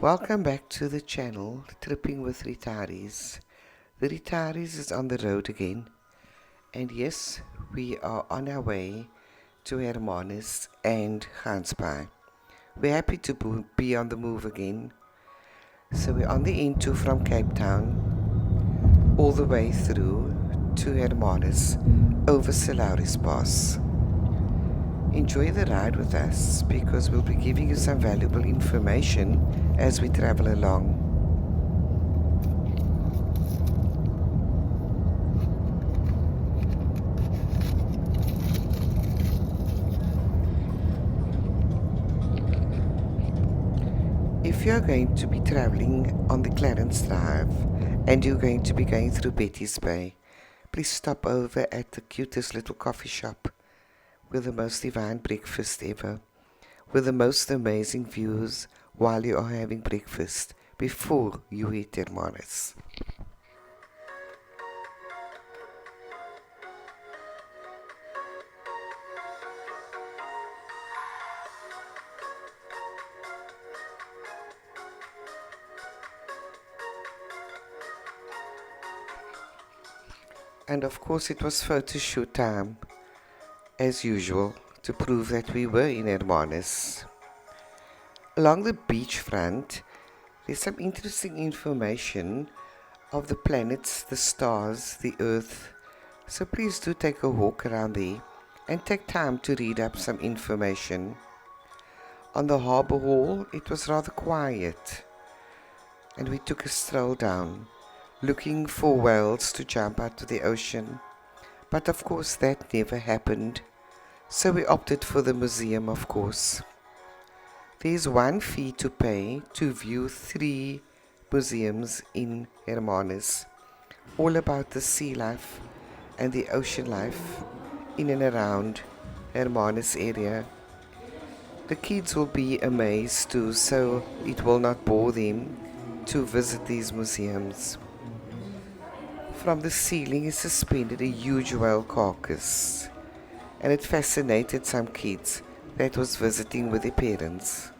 Welcome back to the channel, Tripping with Retirees. The Retirees is on the road again, and yes, we are on our way to Hermanus and Gansbaai. We're happy to be on the move again. So we're on the N2 from Cape Town, all the way through to Hermanus, over Salaris Pass. Enjoy the ride with us, because we'll be giving you some valuable information as we travel along. If you're going to be traveling on the Clarence Drive and you're going to be going through Betty's Bay, please stop over at the cutest little coffee shop with the most divine breakfast ever, with the most amazing views while you are having breakfast before you hit Hermanus. And of course it was photo shoot time, as usual, to prove that we were in Hermanus. Along the beachfront, there's some interesting information of the planets, the stars, the earth. So please do take a walk around there and take time to read up some information. On the harbour wall, it was rather quiet, and we took a stroll down, looking for whales to jump out to the ocean. But of course that never happened, so we opted for the museum, of course. There's one fee to pay to view 3 museums in Hermanus, all about the sea life and the ocean life in and around Hermanus area. The kids will be amazed too, so it will not bore them to visit these museums. From the ceiling is suspended a huge whale carcass, and it fascinated some kids that was visiting with their parents.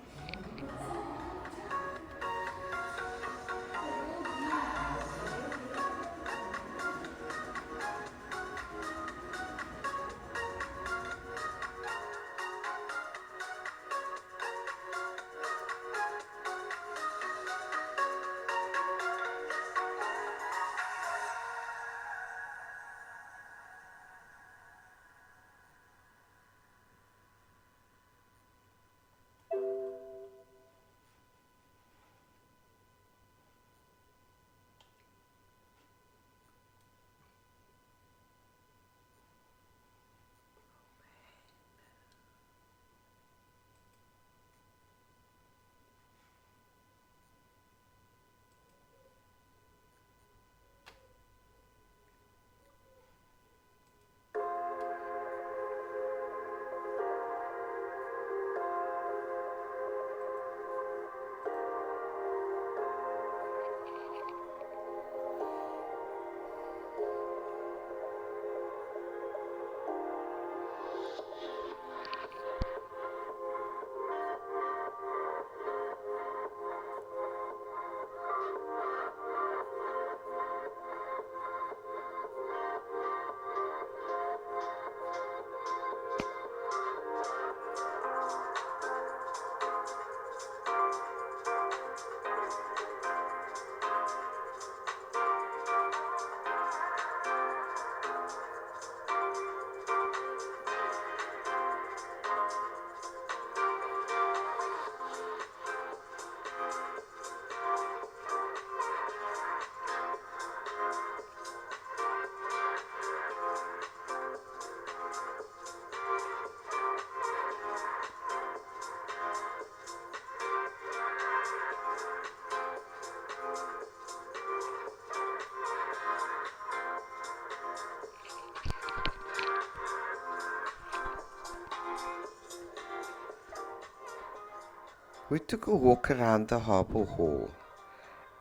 We took a walk around the harbour hall,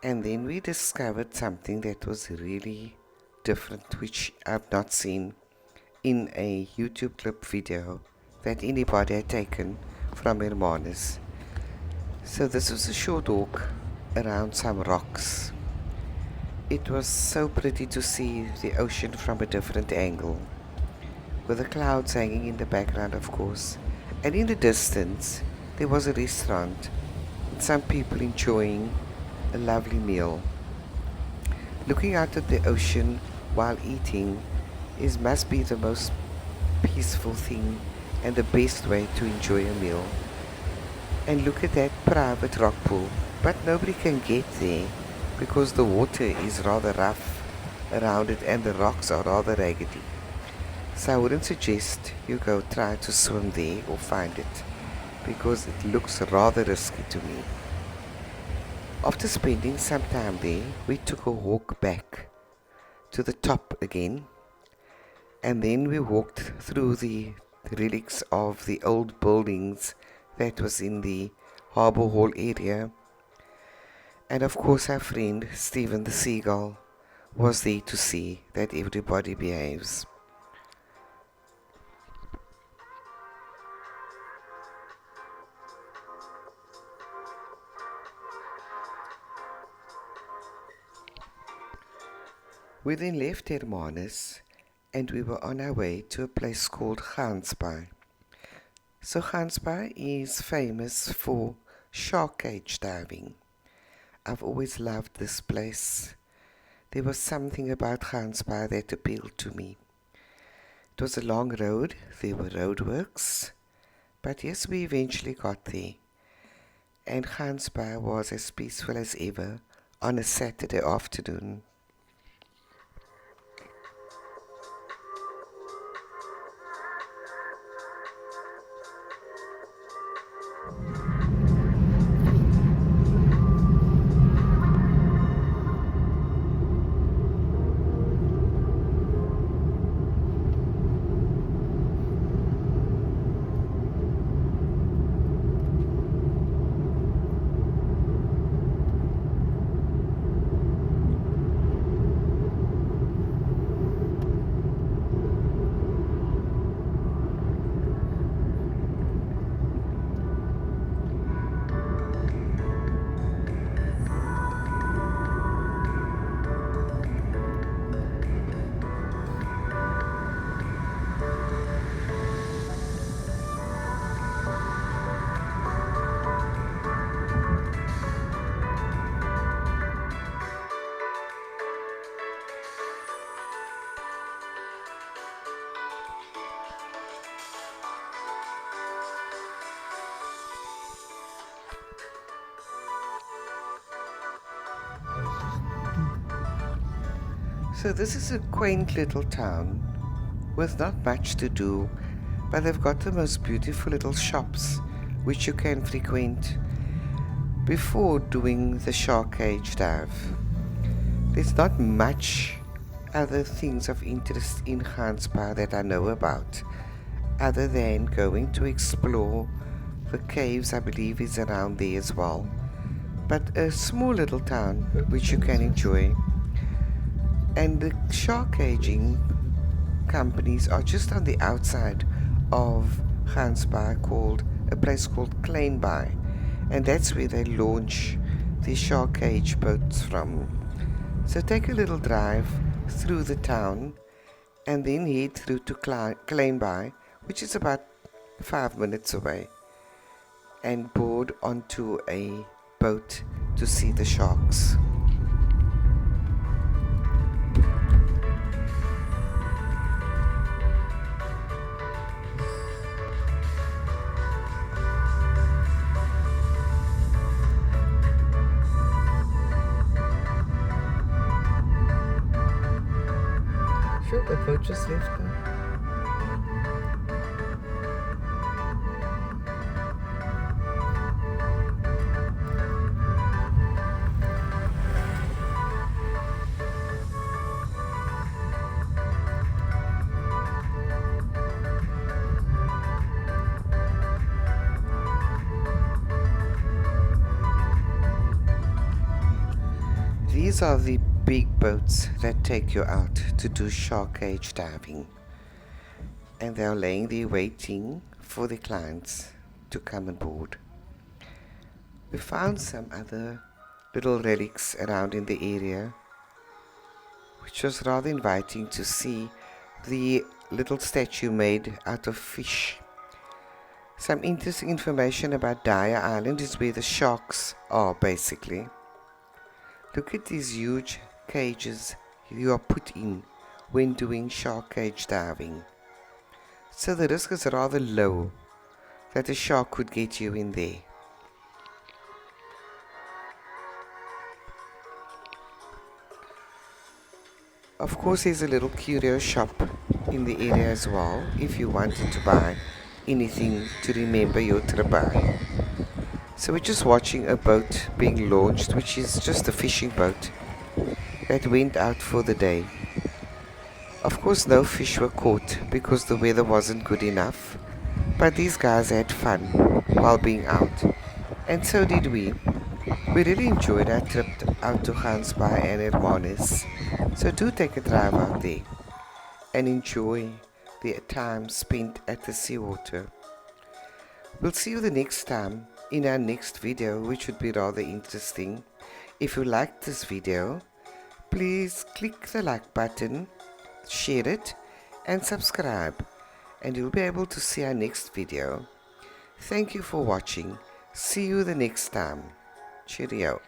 and then we discovered something that was really different, which I've not seen in a YouTube clip video that anybody had taken from Hermanus. So this was a short walk around some rocks. It was so pretty to see the ocean from a different angle, with the clouds hanging in the background, of course. And in the distance, there was a restaurant with some people enjoying a lovely meal. Looking out at the ocean while eating must be the most peaceful thing and the best way to enjoy a meal. And look at that private rock pool. But nobody can get there because the water is rather rough around it and the rocks are rather raggedy. So I wouldn't suggest you go try to swim there or find it because it looks rather risky to me. After spending some time there, we took a walk back to the top again, and then we walked through the relics of the old buildings that was in the Harbour Hall area. And of course our friend Stephen the Seagull was there to see that everybody behaves. We then left Hermanus and we were on our way to a place called Gansbaai. So Gansbaai is famous for shark cage diving. I've always loved this place. There was something about Gansbaai that appealed to me. It was a long road, there were roadworks, but yes, we eventually got there. And Gansbaai was as peaceful as ever on a Saturday afternoon. So this is a quaint little town with not much to do, but they've got the most beautiful little shops which you can frequent before doing the shark cage dive. There's not much other things of interest in Gansbaai that I know about, other than going to explore the caves. I believe is around there as well. But a small little town which you can enjoy. And the shark caging companies are just on the outside of Gansbaai, called a place called Gansbaai, and that's where they launch the shark cage boats from. So take a little drive through the town and then head through to Gansbaai, which is about 5 minutes away, and board onto a boat to see the sharks. Sure, the boat just left now. These are the big boats that take you out to do shark cage diving, and they are laying there waiting for the clients to come on board. We found some other little relics around in the area, which was rather inviting to see the little statue made out of fish. Some interesting information about Daya Island is where the sharks are basically. Look at these huge cages you are put in when doing shark cage diving. So the risk is rather low that a shark could get you in there. Of course, there's a little curio shop in the area as well if you wanted to buy anything to remember your trip by. So we're just watching a boat being launched, which is just a fishing boat that went out for the day. Of course, no fish were caught because the weather wasn't good enough, but these guys had fun while being out, and so did we. We really enjoyed our trip out to Gansbaai and Hermanus, so do take a drive out there and enjoy the time spent at the seawater. We'll see you the next time in our next video, which would be rather interesting. If you liked this video, please click the like button, share it, and subscribe, and you'll be able to see our next video. Thank you for watching. See you the next time. Cheerio.